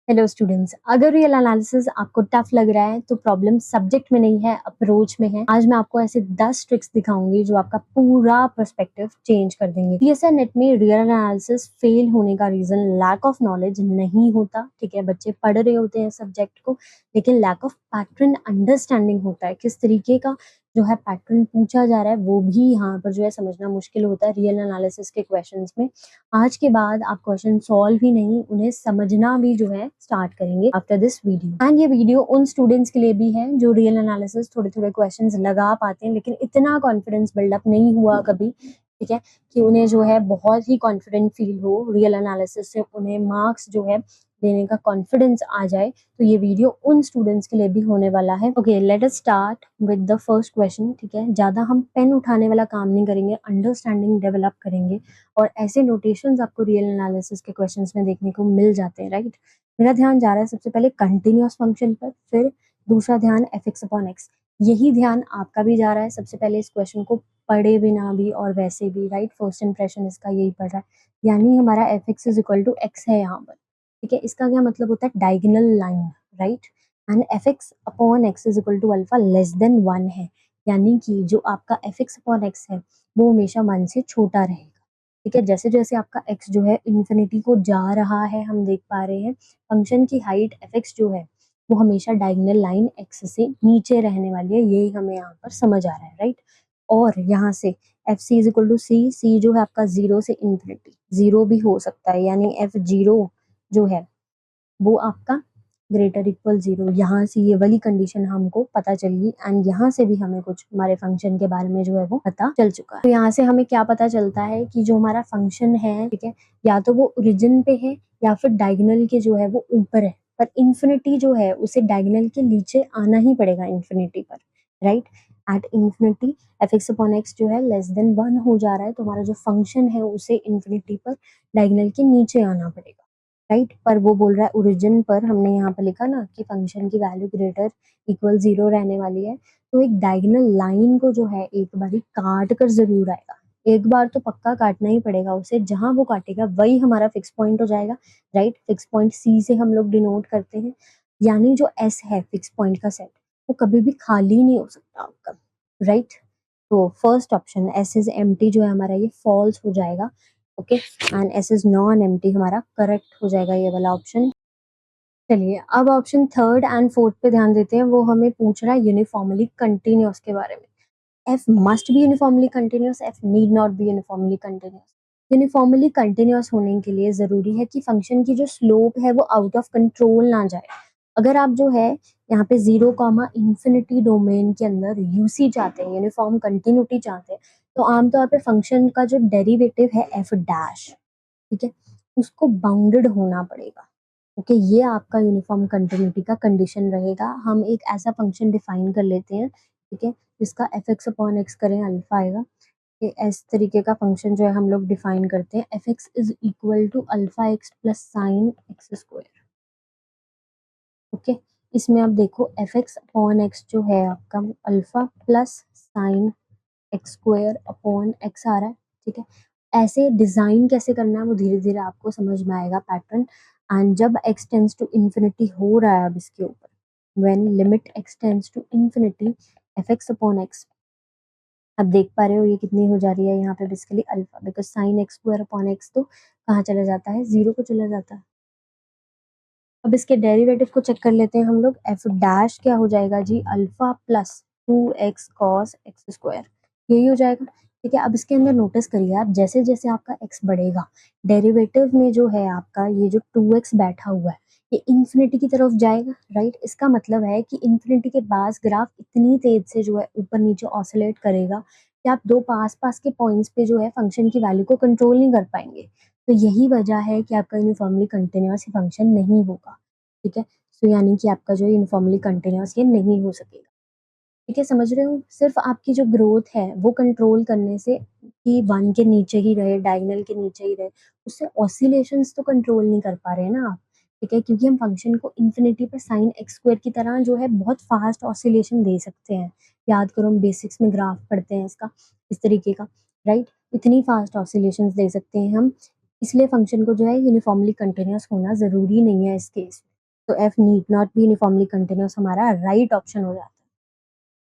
Hello students, अगर real analysis आपको tough लग रहा है तो प्रॉब्लम सब्जेक्ट में नहीं है, अप्रोच में है। आज मैं आपको ऐसे 10 ट्रिक्स दिखाऊंगी जो आपका पूरा पर्सपेक्टिव चेंज कर देंगे। पीएसआई नेट में रियल एनालिसिस फेल होने का रीजन लैक ऑफ नॉलेज नहीं होता। ठीक है, बच्चे पढ़ रहे होते हैं सब्जेक्ट को, लेकिन लैक ऑफ पैटर्न अंडरस्टैंडिंग होता है। किस तरीके का जो है पैटर्न पूछा जा रहा है वो भी यहाँ पर जो है समझना मुश्किल होता है रियल एनालिसिस के क्वेश्चंस में। आज के बाद आप क्वेश्चन सॉल्व ही नहीं, उन्हें समझना भी जो है स्टार्ट करेंगे आफ्टर दिस वीडियो। एंड ये वीडियो उन स्टूडेंट्स के लिए भी है जो रियल एनालिसिस थोड़े थोड़े क्वेश्चंस लगा पाते हैं, लेकिन इतना कॉन्फिडेंस बिल्डअप नहीं हुआ कभी। ठीक है, कि उन्हें जो है बहुत ही कॉन्फिडेंट फील हो, रियल एनालिसिस से उन्हें मार्क्स जो है देने का कॉन्फिडेंस आ जाए। तो ये वीडियो उन स्टूडेंट्स के लिए भी होने वाला है। Okay, let us start with the first question. ठीक है, ज्यादा हम पेन उठाने वाला काम नहीं करेंगे, अंडरस्टैंडिंग डेवलप करेंगे। और ऐसे नोटेशंस आपको रियल एनालिसिस के क्वेश्चंस में देखने को मिल जाते हैं, राइट। मेरा ध्यान जा रहा है सबसे पहले कंटिन्यूअस फंक्शन पर, फिर दूसरा ध्यान एफ एक्स अपॉन एक्स। यही ध्यान आपका भी जा रहा है सबसे पहले इस क्वेश्चन को पढ़े बिना भी और वैसे भी, राइट। फर्स्ट इंप्रेशन इसका यही पड़ रहा है, यानी हमारा F X is equal to X है यहाँ पर। ठीक है, इसका क्या मतलब होता है, diagonal line, right. And F X upon X is equal to alpha less than 1 है, यानी कि जो आपका एफ एक्स अपॉन एक्स है वो हमेशा 1 से छोटा रहेगा। ठीक है, जैसे जैसे आपका x जो है इन्फिनिटी को जा रहा है, हम देख पा रहे हैं फंक्शन की हाइट fx जो है वो हमेशा डायगोनल लाइन x से नीचे रहने वाली है। यही हमें यहाँ पर समझ आ रहा है, राइट। और यहाँ से f c is equal to c, c जो है आपका 0 से इन्फिनिटी, 0 भी हो सकता है, यानी एफ जीरो जो है वो आपका ग्रेटर इक्वल 0। यहाँ से ये वाली कंडीशन हमको पता चली एंड यहाँ से भी हमें कुछ हमारे फंक्शन के बारे में जो है वो पता चल चुका है। तो यहाँ से हमें क्या पता चलता है कि जो हमारा फंक्शन है, ठीक है, या तो वो ओरिजिन पे है या फिर डायगोनल के जो है वो ऊपर है, पर इन्फिनिटी जो है उसे डायगोनल के नीचे आना ही पड़ेगा इन्फिनिटी पर, right. At infinity F X upon x जो है लेस देन 1 हो जा रहा है, तो हमारा जो फंक्शन है उसे इन्फिनिटी पर डायगोनल के नीचे आना पड़ेगा, राइट। पर वो बोल रहा है ओरिजिन पर, हमने यहाँ पर लिखा ना कि फंक्शन की वैल्यू ग्रेटर इक्वल 0 रहने वाली है, तो एक डायगोनल लाइन को जो है एक बारी काट कर जरूर आएगा। एक बार तो पक्का काटना ही पड़ेगा उसे, जहां वो काटेगा वही हमारा फिक्स पॉइंट हो जाएगा, राइट। फिक्स पॉइंट सी से हम लोग डिनोट करते हैं, यानी जो एस है फिक्स पॉइंट का सेट, वो कभी भी खाली नहीं हो सकता आपका, राइट। तो first option S is empty जो है हमारा ये फॉल्स हो जाएगा। Okay, and S is non empty हमारा करेक्ट हो जाएगा ये वाला ऑप्शन। चलिए अब ऑप्शन थर्ड एंड फोर्थ पे ध्यान देते हैं। वो हमें पूछ रहा है यूनिफॉर्मली कंटिन्यूअस के बारे में। F must be uniformly continuous, F need not be uniformly continuous. Uniformly continuous होने के लिए जरूरी है कि फंक्शन की जो स्लोप है वो आउट ऑफ कंट्रोल ना जाए। अगर आप जो है यहाँ पे 0, डोमेन के अंदर यूसी चाहते हैं, यूनिफॉर्म कंटिन्यूटी चाहते हैं, तो आमतौर पे फंक्शन का जो डेरिवेटिव है एफ डैश, ठीक है, उसको बाउंडेड होना पड़ेगा। ओके, ये आपका यूनिफॉर्म कंटिन्यूटी का कंडीशन रहेगा। हम एक ऐसा फंक्शन डिफाइन कर लेते हैं, ठीक है, जिसका एफ एक्स अपॉन एक्स करें अल्फा आएगा। ये इस तरीके का फंक्शन जो है हम लोग डिफाइन करते हैं, F X is equal to alpha X plus sine x square. Okay, इसमें आप देखो एफ एक्स अपॉन एक्स जो है आपका alpha plus sine x square upon x आ रहा है, ठीक है। ऐसे डिजाइन कैसे करना है वो धीरे धीरे आपको समझ में आएगा पैटर्न। एंड जब x टेंस टू इन्फिनिटी हो रहा है अब इसके ऊपर, when limit x tends to infinity F X upon X, अब देख पा रहे हो ये कितनी हो जा रही है यहाँ पे basically alpha, because sine x square upon x तो कहाँ चला जाता है, 0 को चला जाता है। अब इसके डेरिवेटिव को चेक कर लेते हैं हम लोग। एफ डैश क्या हो जाएगा जी, alpha plus 2x cos x square, यही हो जाएगा। ठीक है, अब इसके अंदर नोटिस करिए आप, जैसे जैसे आपका x बढ़ेगा डेरिवेटिव में जो है आपका ये जो 2x बैठा हुआ है ये इन्फिनिटी की तरफ जाएगा, राइट। इसका मतलब है कि इन्फिनिटी के पास ग्राफ इतनी तेज से जो है ऊपर नीचे ऑसिलेट करेगा कि आप दो पास पास के पॉइंट्स पे जो है फंक्शन की वैल्यू को कंट्रोल नहीं कर पाएंगे। तो यही वजह है कि आपका यूनिफॉर्मली कंटिन्यूअस फंक्शन नहीं होगा, ठीक है। सो यानी कि आपका जो यूनिफॉर्मली कंटिन्यूअस ये नहीं हो सकेगा। ठीक है, समझ रहे हो, सिर्फ आपकी जो ग्रोथ है वो कंट्रोल करने से कि 1 के नीचे ही रहे, डायगोनल के नीचे ही रहे, उससे ऑसिलेशंस तो कंट्रोल नहीं कर पा रहे हैं ना आप। ठीक है, क्योंकि हम फंक्शन को इन्फिनिटी पर साइन एक्स स्क्वायर की तरह जो है बहुत फास्ट ऑसिलेशन दे सकते हैं। याद करो हम बेसिक्स में ग्राफ पढ़ते हैं इसका, इस तरीके का, राइट। इतनी फास्ट ऑसिलेशंस दे सकते हैं हम, इसलिए फंक्शन को जो है यूनिफॉर्मली कंटिन्यूअस होना जरूरी नहीं है इस केस में। तो F need not be uniformly continuous हमारा राइट ऑप्शन हो जाता है।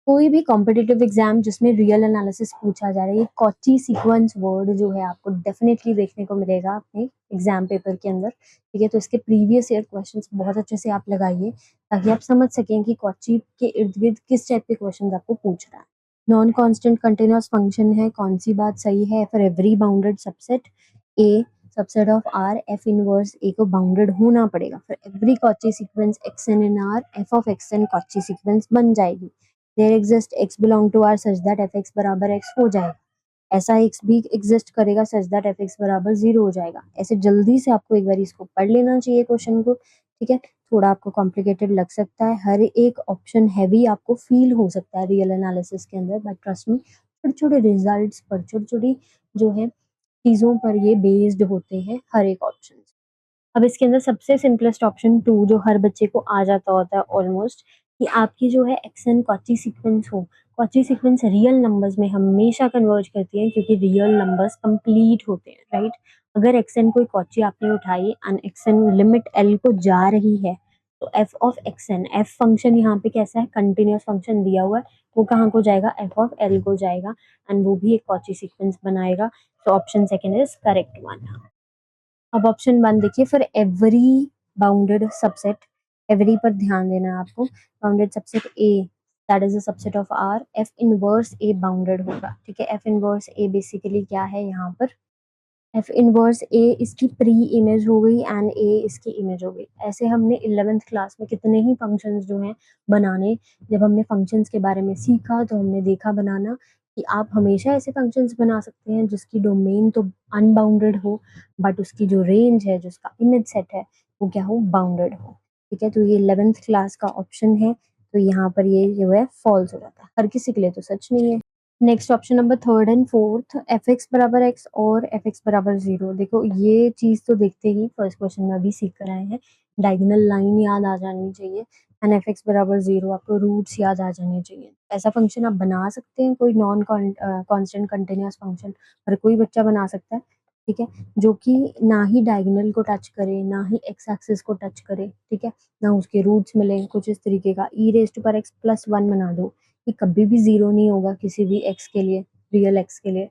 कोई भी कॉम्पिटिटिव एग्जाम जिसमें रियल एनालिसिस पूछा जा रहा है, ये कॉची सीक्वेंस वर्ड जो है आपको डेफिनेटली देखने को मिलेगा अपने एग्जाम पेपर के अंदर। ठीक है, तो इसके प्रीवियस ईयर क्वेश्चंस बहुत अच्छे से आप लगाइए ताकि आप समझ सकें कि कॉची के इर्द गिर्द किस टाइप के क्वेश्चन आपको पूछ रहा है। नॉन कांस्टेंट कंटिन्यूअस फंक्शन है, कौन सी बात सही है? For every bounded subset A subset of R F inverse A को बाउंडेड होना पड़ेगा। For every Cauchy sequence x n in R f of x n Cauchy sequence बन जाएगी। There exist x belong to R such that f x बराबर x हो जाएगा। ऐसा x भी एग्जिस्ट करेगा सच दैट एफ एक्स बराबर 0 हो जाएगा। ऐसे जल्दी से आपको एक बार इसको पढ़ लेना चाहिए क्वेश्चन को। ठीक है, थोड़ा आपको कॉम्प्लिकेटेड लग सकता है, हर एक ऑप्शन हैवी आपको फील हो सकता है रियल एनालिसिस के अंदर, बट ट्रस्ट मी छोटे छोटे रिजल्ट्स पर छोटी छोटी जो है चीजों पर ये बेस्ड होते हैं हर एक ऑप्शन। अब इसके अंदर सबसे सिंपलेस्ट ऑप्शन 2 जो हर बच्चे को आ जाता होता है ऑलमोस्ट, कि आपकी जो है एक्सन कॉची सीक्वेंस हो। कॉची सीक्वेंस रियल नंबर्स में हमेशा कन्वर्ज करती है क्योंकि रियल नंबर्स कंप्लीट होते हैं, राइट? अगर एक्सन कोई कॉची आपने उठाई एंड एक्सन लिमिट एल को जा रही है, तो F of action, F function यहाँ पे कैसा है? कंटिन्यूअस फंक्शन दिया हुआ है, वो कहाँ को जाएगा? एफ ऑफ एल को जाएगा एंड वो भी एक कॉची सीक्वेंस बनाएगा। तो option second is correct one. अब ऑप्शन 1 देखिए, for every bounded subset, every पर ध्यान देना है आपको। Bounded subset A that is a subset of R, F inverse A bounded होगा। ठीक है, एफ इनवर्स ए बेसिकली क्या है यहाँ पर? एफ इनवर्स ए इसकी प्री इमेज हो गई एंड ए इसकी इमेज हो गई। ऐसे हमने 11th क्लास में कितने ही फंक्शंस जो हैं बनाने, जब हमने फंक्शंस के बारे में सीखा तो हमने देखा बनाना कि आप हमेशा ऐसे फंक्शंस बना सकते हैं जिसकी डोमेन तो अनबाउंडेड हो, बट उसकी जो रेंज है, जो उसका इमेज सेट है, वो क्या हो? बाउंडेड हो। ठीक है, तो ये 11th क्लास का ऑप्शन है, तो यहाँ पर ये जो है फॉल्स हो जाता है, हर किसी के लिए तो सच नहीं है। Next option number 3rd and 4th, F x बराबर एक्स और एफ एक्स बराबर 0। देखो ये चीज तो देखते ही फर्स्ट क्वेश्चन में अभी सीख कर आए हैं, डायगोनल लाइन याद आ जानी चाहिए एंड एफ एक्स बराबर 0 आपको रूट्स याद आ जाने चाहिए। ऐसा फंक्शन आप बना सकते हैं, कोई नॉन कांस्टेंट कंटिन्यूअस फंक्शन हर कोई बच्चा बना सकता है। ठीक है, जो कि ना ही डायगोनल को टच करे ना ही एक्स एक्सिस को टच करे। ठीक है, ना उसके रूट्स मिले, कुछ इस तरीके का ई रेस्ट पर एक्स प्लस 1 बना दो, कि कभी भी 0 नहीं होगा किसी भी एक्स के लिए, रियल एक्स के लिए,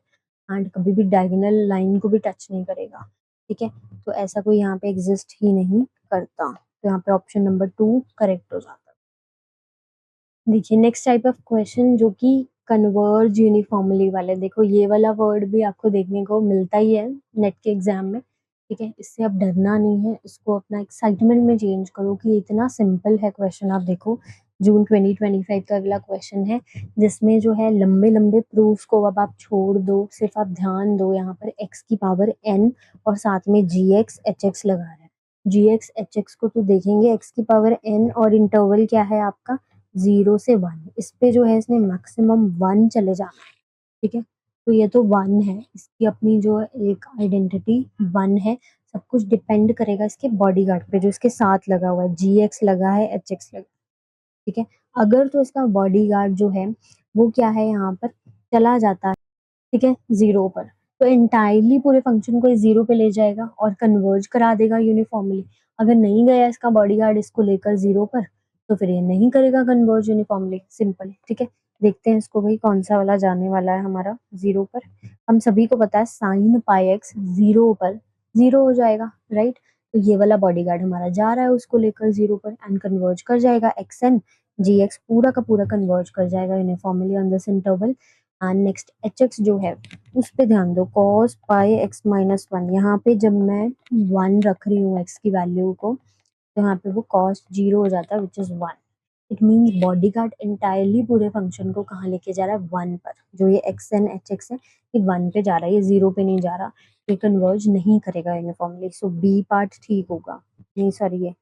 एंड कभी भी डायगोनल लाइन को भी टच नहीं करेगा। ठीक है, तो ऐसा कोई यहाँ पे एग्जिस्ट ही नहीं करता, तो यहाँ पे ऑप्शन नंबर 2 करेक्ट हो जाता है। देखिए नेक्स्ट टाइप ऑफ क्वेश्चन जो कि कन्वर्ज यूनिफॉर्मली वाले, देखो ये वाला वर्ड भी आपको देखने को मिलता ही है नेट के एग्जाम में। ठीक है, इससे अब डरना नहीं है, इसको अपना एक्साइटमेंट में चेंज करो कि इतना सिंपल है क्वेश्चन। आप देखो जून 2025 का अगला क्वेश्चन है, जिसमें जो है लंबे लंबे प्रूफ्स को अब आप छोड़ दो, सिर्फ आप ध्यान दो यहाँ पर एक्स की पावर n और साथ में जी एक्स एच एक्स लगा रहे हैं। जी एक्स एच एक्स को तो देखेंगे, एक्स की पावर n और इंटरवल क्या है आपका? 0 से 1, इस पे जो है इसने मैक्सिमम 1 चले जाना है। ठीक है, तो ये तो 1 है, इसकी अपनी जो एक आइडेंटिटी 1 है। सब कुछ डिपेंड करेगा इसके बॉडीगार्ड पे जो इसके साथ लगा हुआ है, जी एक्स लगा है, एच एक्स लगा है। ठीक है, अगर तो इसका बॉडीगार्ड जो है वो क्या है यहाँ पर? चला जाता है, ठीक है, 0 पर, तो एंटायरली पूरे फंक्शन को ये 0 पे ले जाएगा और कन्वर्ज करा देगा यूनिफॉर्मली। अगर नहीं गया इसका बॉडीगार्ड इसको लेकर 0 पर, तो फिर ये नहीं करेगा कन्वर्ज यूनिफॉर्मली, सिंपल। ठीक है, देखते हैं इसको भाई कौन सा वाला जाने वाला है हमारा 0 पर। हम सभी को पता है साइन पाई एक्स 0 पर 0 हो जाएगा, राइट? तो ये वाला बॉडीगार्ड हमारा जा रहा है उसको लेकर 0 पर एंड कन्वर्ज कर जाएगा, एक्स एन जी एक्स पूरा का पूरा कन्वर्ज कर जाएगा uniformly on this interval. And next H x जो है उस पे ध्यान दो, cos पाई एक्स माइनस 1, यहाँ पे जब मैं 1 रख रही हूँ एक्स की वैल्यू को, तो यहाँ पे वो cos 0 हो जाता है which is 1। It means bodyguard entirely पूरे फंक्शन को कहाँ लेके जा रहा है? 1 पर। जो ये एक्स एन एच एक्स है ये 1 पे जा रहा है, ये 0 पे नहीं जा रहा, ये कन्वर्ज नहीं करेगा यूनिफॉर्मली। सो बी पार्ट ठीक होगा, नहीं सॉरी ये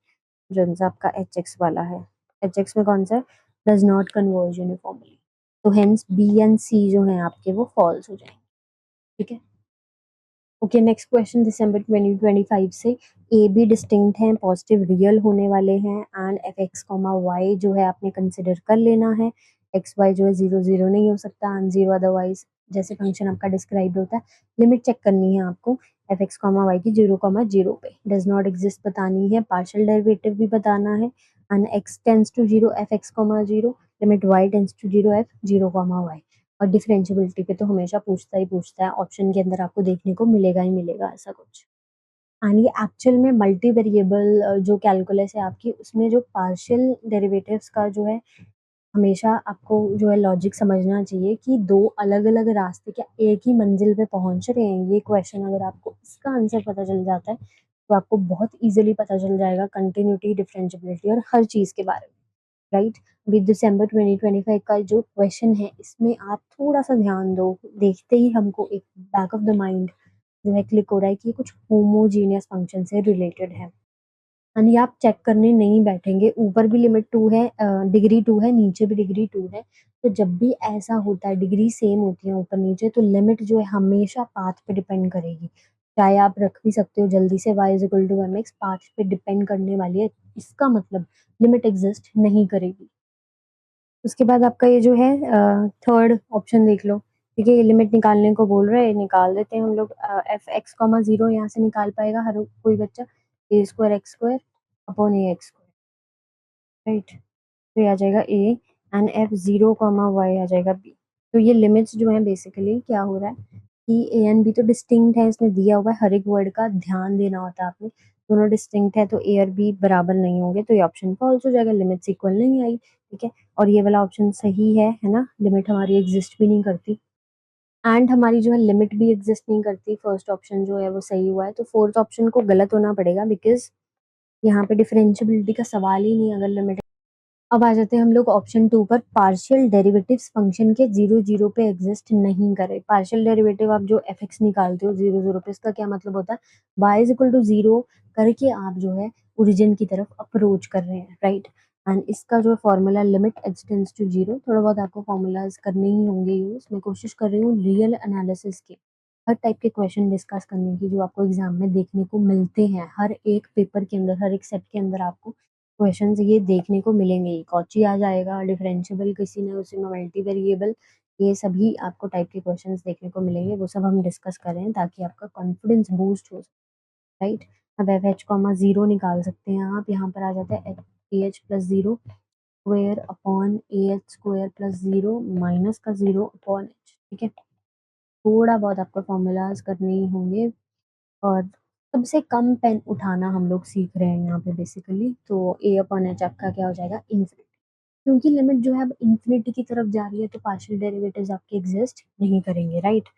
जो सा आपका एच एक्स वाला है, एच एक्स में कौन सा है? डज नॉट कन्वर्ज यूनिफॉर्मली, तो हेंस बी एंड सी जो है आपके वो फॉल्स हो जाएंगे। ठीक है, ओके नेक्स्ट क्वेश्चन, दिसंबर 2025 से ए बी डिस्टिंक्ट हैं, पॉजिटिव रियल होने वाले हैं and F X comma Y जो है आपने कंसिडर कर लेना है। एक्स वाई जो है 0 0 नहीं हो सकता एंड 0 अदरवाइज जैसे फंक्शन आपका डिस्क्राइब होता है, लिमिट चेक करनी है आपको एफ एक्स कॉमा वाई की 0,0 पे, डज नॉट एग्जिस्ट बतानी है, पार्शियल डेरिवेटिव भी बताना है, and X tends to zero F X comma zero, limit Y tends to zero F 0,y। और डिफरेंशियबिलिटी पे तो हमेशा पूछता ही पूछता है, ऑप्शन के अंदर आपको देखने को मिलेगा ही मिलेगा ऐसा कुछ। एंड ये एक्चुअल में मल्टी वेरिएबल जो कैलकुलस है आपकी, उसमें जो पार्शियल डेरिवेटिव्स का जो है, हमेशा आपको जो है लॉजिक समझना चाहिए कि दो अलग अलग रास्ते क्या एक ही मंजिल पे पहुंच रहे हैं। ये क्वेश्चन अगर आपको इसका आंसर पता चल जाता है तो आपको बहुत इजीली पता चल जाएगा कंटिन्यूटी, डिफरेंशियबिलिटी और हर चीज़ के बारे में, राइट। अभी दिसंबर 2025 का जो क्वेश्चन है, इसमें आप थोड़ा सा ध्यान दो, देखते ही हमको एक बैक ऑफ द माइंड जो है क्लिक हो रहा है कि ये कुछ होमोजीनियस फंक्शन से रिलेटेड है। यानी आप चेक करने नहीं बैठेंगे, ऊपर भी लिमिट 2 है, डिग्री 2 है, नीचे भी डिग्री 2 है। तो जब भी ऐसा होता है, डिग्री सेम होती है ऊपर नीचे, तो लिमिट जो है हमेशा पाथ पे डिपेंड करेगी। चाहे आप रख भी सकते हो जल्दी से y is equal to M X, path पे डिपेंड करने वाली है, इसका मतलब लिमिट एग्जिस्ट नहीं करेगी। उसके बाद आपका ये जो है थर्ड ऑप्शन देख लो, ठीक है, ये लिमिट निकालने को बोल रहे हैं, निकाल देते हैं हम लोग। एफ एक्स कॉमा जीरो यहाँ से निकाल पाएगा हर कोई बच्चा, A square x square upon A x square, right. तो ये आ जाएगा A, and f zero comma y आ जाएगा बी। तो ये लिमिट्स जो है बेसिकली क्या हो रहा है कि ए एंड बी तो डिस्टिंक्ट है, इसमें दिया हुआ है, हर एक वर्ड का ध्यान देना होता है आपने, दोनों डिस्टिंक्ट है तो ए और बी बराबर नहीं होंगे, तो ये ऑप्शन फॉल्स हो जाएगा, लिमिट्स इक्वल नहीं आई, ठीक है। और ये वाला ऑप्शन सही है ना, लिमिट हमारी एग्जिस्ट भी नहीं करती, एंड हमारी जो है लिमिट भी एग्जिस्ट नहीं करती, फर्स्ट ऑप्शन जो है वो सही हुआ है। तो फोर्थ ऑप्शन को गलत होना पड़ेगा, बिकॉज यहाँ पे डिफरेंशियबिलिटी का सवाल ही नहीं अगर लिमिट। अब आ जाते हैं हम लोग ऑप्शन 2 पर, पार्शियल डेरिवेटिव्स फंक्शन के 0,0 पे एग्जिस्ट नहीं करे। पार्शियल डेरिवेटिव आप जो एफ एक्स निकालते हो 0,0 पे, इसका क्या मतलब होता है, y इज इक्वल टू 0 करके आप जो है ओरिजिन की तरफ अप्रोच कर रहे हैं, राइट। एंड इसका जो formula limit X tends to 0, थोड़ा बहुत आपको फॉर्मूलाज करने ही होंगे यूज, मैं कोशिश कर रही हूँ रियल एनालिसिस के हर टाइप के क्वेश्चन डिस्कस करने की, जो आपको एग्जाम में देखने को मिलते हैं, हर एक पेपर के अंदर, हर एक सेट के अंदर आपको क्वेश्चंस ये देखने को मिलेंगे ही। कॉची आ जाएगा, डिफरेंशियबल किसी ने उसी में मल्टी वेरिएबल, ये सभी आपको टाइप के क्वेश्चंस देखने को मिलेंगे, वो सब हम डिस्कस करें ताकि आपका कॉन्फिडेंस बूस्ट हो, राइट। अब एफ एच कॉमा जीरो निकाल सकते हैं आप, यहाँ पर आ जाता है A H plus zero square upon A H square plus zero minus का जीरो अपॉन एच, ठीक है। थोड़ा बहुत आपको फॉर्मूलाज करने ही होंगे, और सबसे कम पेन उठाना हम लोग सीख रहे हैं यहाँ पे बेसिकली। तो ए अपॉन एच आपका क्या हो जाएगा, इन्फिनिटी, क्योंकि लिमिट जो है अब इन्फिनिटी की तरफ जा रही है, तो पार्शियल डेरिवेटिव्स आपके एग्जिस्ट नहीं करेंगे, राइट।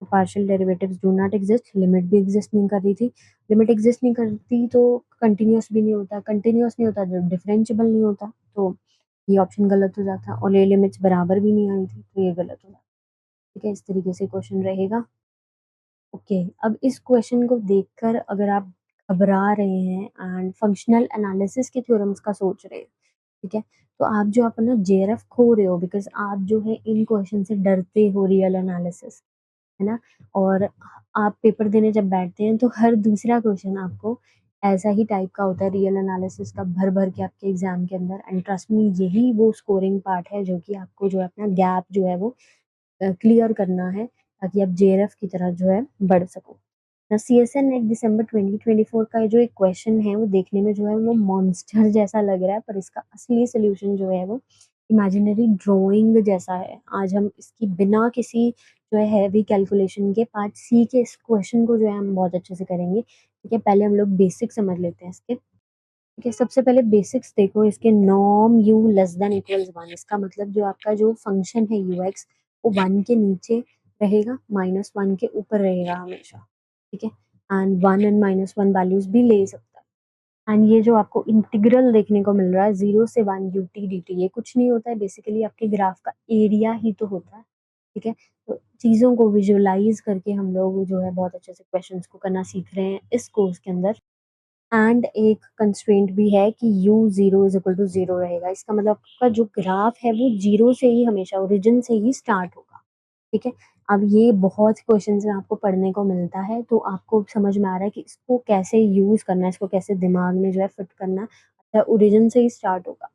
तो partial derivatives do not exist, limit भी एग्जिस्ट नहीं कर रही थी, लिमिट एग्जिस्ट नहीं करती तो कंटिन्यूस भी नहीं होता, कंटिन्यूस नहीं होता जब डिफरेंशियबल नहीं होता, तो ये ऑप्शन गलत हो जाता, और ये लिमिट्स बराबर भी नहीं आई थी तो ये गलत हो जाता, ठीक है। इस तरीके से क्वेश्चन रहेगा। ओके, अब इस क्वेश्चन को देखकर अगर आप घबरा रहे हैं एंड फंक्शनल एनालिसिस के थ्योरम्स का सोच रहे हैं, ठीक है, तो आप जो अपना जेआरएफ खो रहे हो, बिकॉज आप जो है इन क्वेश्चन से डरते हो, रियल एनालिसिस, है ना। और आप पेपर देने जब बैठते हैं तो हर दूसरा क्वेश्चन आपको ऐसा ही टाइप का होता है, रियल एनालिसिस का, भर भर के आपके एग्जाम के अंदर, एंड ट्रस्ट मी यही वो स्कोरिंग पार्ट है जो कि आपको जो है अपना गैप जो है वो क्लियर करना है, ताकि आप जेआरएफ की तरह जो है बढ़ सको। सीएसएन नेट दिसंबर 2024 का जो एक क्वेश्चन है, वो देखने में जो है वो मॉन्स्टर जैसा लग रहा है, पर इसका असली सोल्यूशन जो है वो इमेजिनरी ड्राइंग जैसा है। आज हम इसकी बिना किसी जो है हैवी कैलकुलेशन के पार्ट सी के इस क्वेश्चन को जो है हम बहुत अच्छे से करेंगे, ठीक है। पहले हम लोग बेसिक समझ लेते हैं इसके, ठीक है। सबसे पहले बेसिक्स देखो इसके, norm you less than equals 1, इसका मतलब जो आपका जो फंक्शन है यू एक्स, वो 1 के नीचे रहेगा, -1 के ऊपर रहेगा हमेशा, ठीक है। एंड 1 एंड -1 वैल्यूज भी ले सकता है। एंड ये जो आपको इंटीग्रल देखने को मिल रहा है 0 से 1 यू टी डी टी, ये कुछ नहीं होता है, बेसिकली आपके ग्राफ का एरिया ही तो होता है, ठीक है। तो चीज़ों को विजुअलाइज करके हम लोग जो है बहुत अच्छे से क्वेश्चंस को करना सीख रहे हैं इस कोर्स के अंदर। एंड एक कंस्ट्रेंट भी है कि u zero is equal to zero रहेगा, इसका मतलब आपका जो ग्राफ है वो जीरो से ही हमेशा ओरिजिन से ही स्टार्ट होगा, ठीक है। अब ये बहुत क्वेश्चंस में आपको पढ़ने को मिलता है, तो आपको समझ में आ रहा है कि इसको कैसे यूज करना है, इसको कैसे दिमाग में जो है फिट करना है। अच्छा, ओरिजिन से ही स्टार्ट होगा,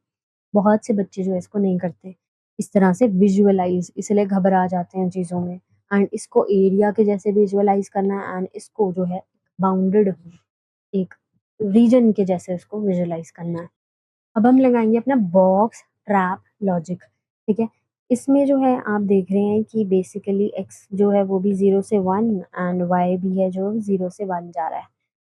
बहुत से बच्चे जो है इसको नहीं करते इस तरह से विजुअलाइज, इसलिए घबरा जाते हैं चीज़ों में। एंड इसको एरिया के जैसे विजुअलाइज करना है एंड इसको जो है बाउंडेड एक रीजन के जैसे इसको विजुअलाइज करना है। अब हम लगाएंगे अपना बॉक्स ट्रैप लॉजिक, ठीक है। इसमें जो है आप देख रहे हैं कि बेसिकली एक्स जो है वो भी 0 से 1 एंड वाई भी है जो 0 से 1 जा रहा है।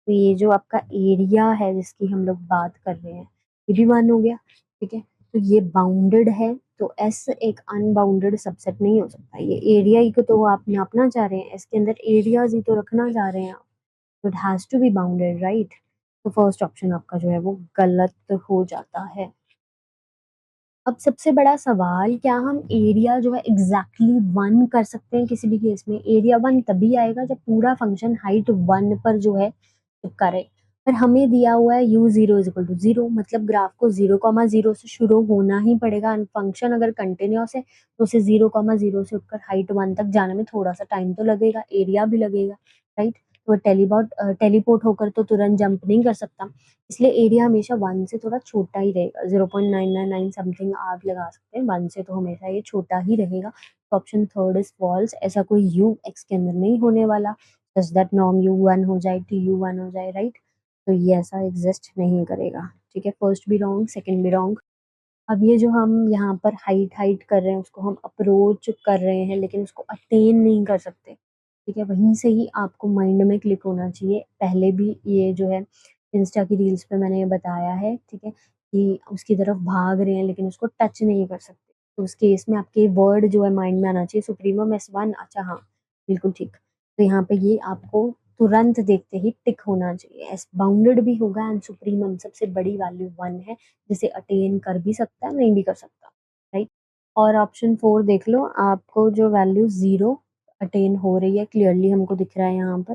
तो ये जो आपका एरिया है जिसकी हम लोग बात कर रहे हैं ये भी 1 हो गया, ठीक है। तो ये बाउंडेड है तो एस एक अनबाउंडेड सबसेट नहीं हो सकता। ये एरिया ही को तो आप नापना चाह रहे हैं, इसके अंदर एरियाज ही तो रखना चाह रहे हैं आप, तो it has to be bounded, right. तो फर्स्ट ऑप्शन आपका जो है वो गलत हो जाता है। अब सबसे बड़ा सवाल, क्या हम एरिया जो है एग्जैक्टली 1 कर सकते हैं किसी भी केस में? एरिया 1 तभी आएगा जब पूरा फंक्शन हाइट 1 पर जो है चिपका रहे। पर हमें दिया हुआ है u0 = 0, मतलब ग्राफ को 0, 0 से शुरू होना ही पड़ेगा एंड फंक्शन अगर कंटिन्यूअस है तो उसे 0, 0 से उठकर हाइट 1 तक जाने में थोड़ा सा टाइम तो लगेगा, एरिया भी लगेगा, राइट। तो टेलीपोर्ट होकर तो तुरंत जंप नहीं कर सकता, इसलिए एरिया हमेशा 1 से थोड़ा छोटा ही रहेगा। 0.999 समथिंग आप लगा सकते हैं, 1 से तो हमेशा ये छोटा ही रहेगा। तो ऑप्शन थर्ड इज फॉल्स। ऐसा कोई यू एक्स के अंदर नहीं होने वाला, जस्ट दैट नॉर्म u1 हो जाए, tu1 हो जाए, राइट। तो ये ऐसा एग्जिस्ट नहीं करेगा, ठीक है। फर्स्ट भी रॉन्ग, सेकंड भी रॉन्ग। अब ये जो हम यहाँ पर हाइट हाइट कर रहे हैं उसको हम अप्रोच कर रहे हैं लेकिन उसको अटेन नहीं कर सकते, ठीक है। वहीं से ही आपको माइंड में क्लिक होना चाहिए। पहले भी ये जो है इंस्टा की रील्स पे मैंने ये बताया है, ठीक है, कि उसकी तरफ भाग रहे हैं लेकिन उसको टच नहीं कर सकते। तो उस केस में आपके वर्ड जो है माइंड में आना चाहिए, सुप्रीमम S1, अच्छा हाँ, बिल्कुल ठीक। तो यहाँ पे ये आपको तुरंत देखते ही टिक होना चाहिए। एस बाउंडेड भी होगा एंड सुप्रीमम सबसे बड़ी वैल्यू 1 है जिसे अटेन कर भी सकता है, नहीं भी कर सकता, राइट। और ऑप्शन 4 देख लो, आपको जो वैल्यू 0 अटेन हो रही है, क्लियरली हमको दिख रहा है यहाँ पर,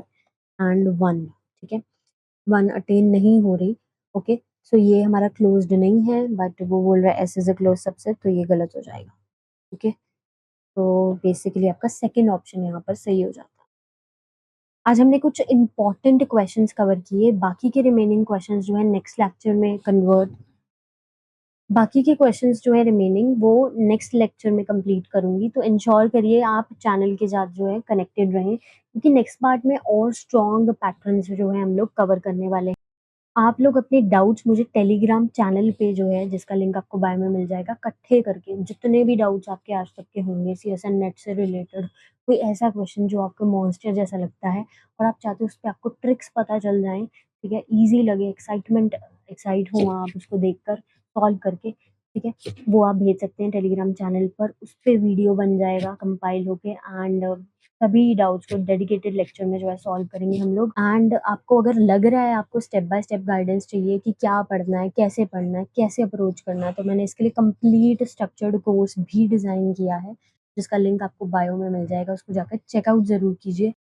एंड 1, ठीक है, 1 अटेन नहीं हो रही, ओके। सो ये हमारा क्लोज्ड नहीं है, बट वो बोल रहा है S is a close subset, तो ये गलत हो जाएगा, ठीक है। तो बेसिकली आपका सेकंड ऑप्शन यहाँ पर सही हो जाता है। आज हमने कुछ इंपॉर्टेंट क्वेश्चंस कवर किए, बाकी के रिमेनिंग क्वेश्चंस जो है नेक्स्ट लेक्चर में कन्वर्ट बाकी के क्वेश्चंस जो है रिमेनिंग वो नेक्स्ट लेक्चर में कंप्लीट करूँगी। तो इंश्योर करिए आप चैनल के साथ जो है कनेक्टेड रहें, क्योंकि नेक्स्ट पार्ट में और स्ट्रॉन्ग पैटर्न्स जो है हम लोग कवर करने वाले हैं। आप लोग अपने डाउट्स मुझे टेलीग्राम चैनल पे जो है जिसका लिंक आपको बायो में मिल जाएगा, इकट्ठे करके जितने भी डाउट्स आपके आज तक के होंगे सीएसएन नेट से रिलेटेड, कोई ऐसा क्वेश्चन जो आपको मॉन्स्टर जैसा लगता है और आप चाहते हो उस पे आपको ट्रिक्स पता चल जाएँ, ठीक है, ईज़ी लगे, एक्साइट हों आप उसको देखकर, सॉल्व करके, ठीक है, वो आप भेज सकते हैं टेलीग्राम चैनल पर। उस पे वीडियो बन जाएगा कंपाइल होके एंड सभी डाउट्स को डेडिकेटेड लेक्चर में जो है सॉल्व करेंगे हम लोग। एंड आपको अगर लग रहा है आपको स्टेप बाय स्टेप गाइडेंस चाहिए कि क्या पढ़ना है, कैसे अप्रोच करना है, तो मैंने इसके लिए कंप्लीट स्ट्रक्चर्ड कोर्स भी डिज़ाइन किया है, जिसका लिंक आपको बायो में मिल जाएगा, उसको जाकर चेकआउट ज़रूर कीजिए।